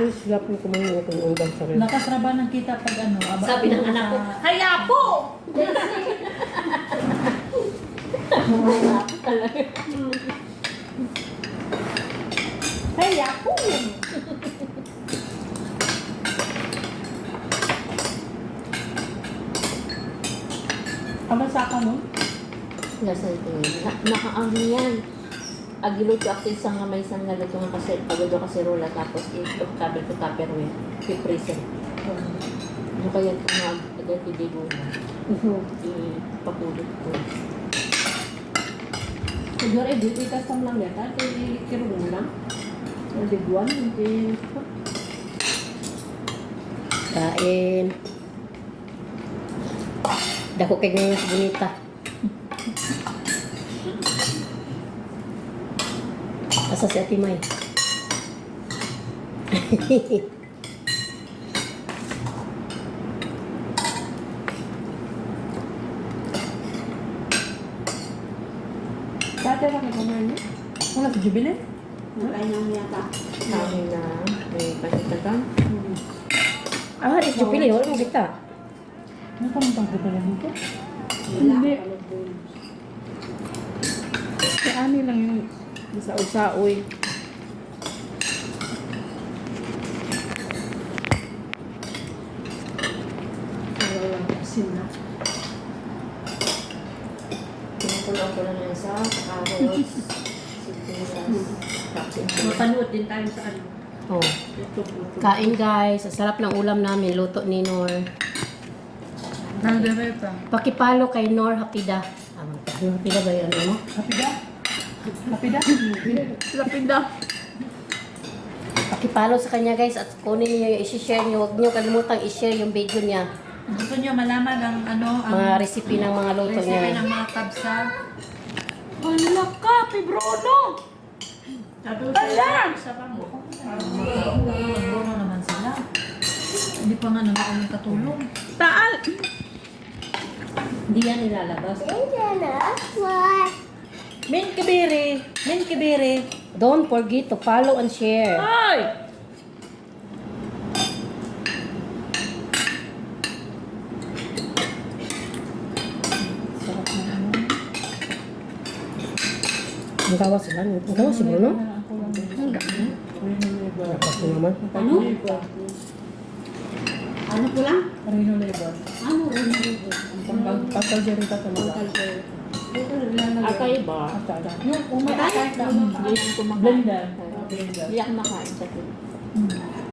Silap mo kumain ko ng ugang sa rin. Nakasraba ng kita pag ano. Sabi ng anak ko, Haya po! Haya po! Kamasa ka mo? nasa ito nakaangin yan. Agilot ko ako isang nga may isang naluto nga kasi pagod kasi rola tapos i-cover ko tupperware. I-freezer. Ano kaya ito nga agad ibigo na. Ipapulot ko. Siguro eh, dito ikasam lang yata. Ito kirong lang. Naliguan. Kain. Dako kay ngayon sa bonita. Asa si Ate May? Dati lang may kumain niya. Wala sa Jubilee? Nakain namin yata. Kami na may panitagan. Ah, it's Jubilee. Wala mo kita. Ano ka mong pagdadala dito? Hindi. Sa ani lang yung sa usaoy. Walang asin na. Pinukulang ko lang yan sa carrots, sibuyas, tapos Mapanood din tayo sa ano. Oh. YouTube. Kain guys. Ang sarap ng ulam namin. Luto ni Nor. Nandere pa. Pakipalo kay Nor Hapida. Nor Hapida ba yun? Ano mo? Lapida? Lapida? Lapida. Pakipalo sa kanya guys at kunin niyo yung i-share niyo. Huwag niyo kalimutang i-share yung video niya. Gusto niyo malaman ang ano, ang Mga recipe ng mga luto recipe niya. ng mga kabsa? Wala ka, Pibrono! Sabi ko sa'yo, isa pa mo. Magbono naman sila. Hindi pa nga naman kami katulong. Taal! hindi yan nilalabas. Min kibiri! Min kibiri! Don't forget to follow and share. Ay! Sarap na ano. Ang gawa sila. Ang gawa si Bruno. Tapos ko naman. Ano? Ano po lang? Rino labor. Ano? Ano? Ang pagkajarita talaga. Ito nilalagay. Akay ba? Yung umay akay na Hindi ko makain. blender. Hindi ako makain sa tubig.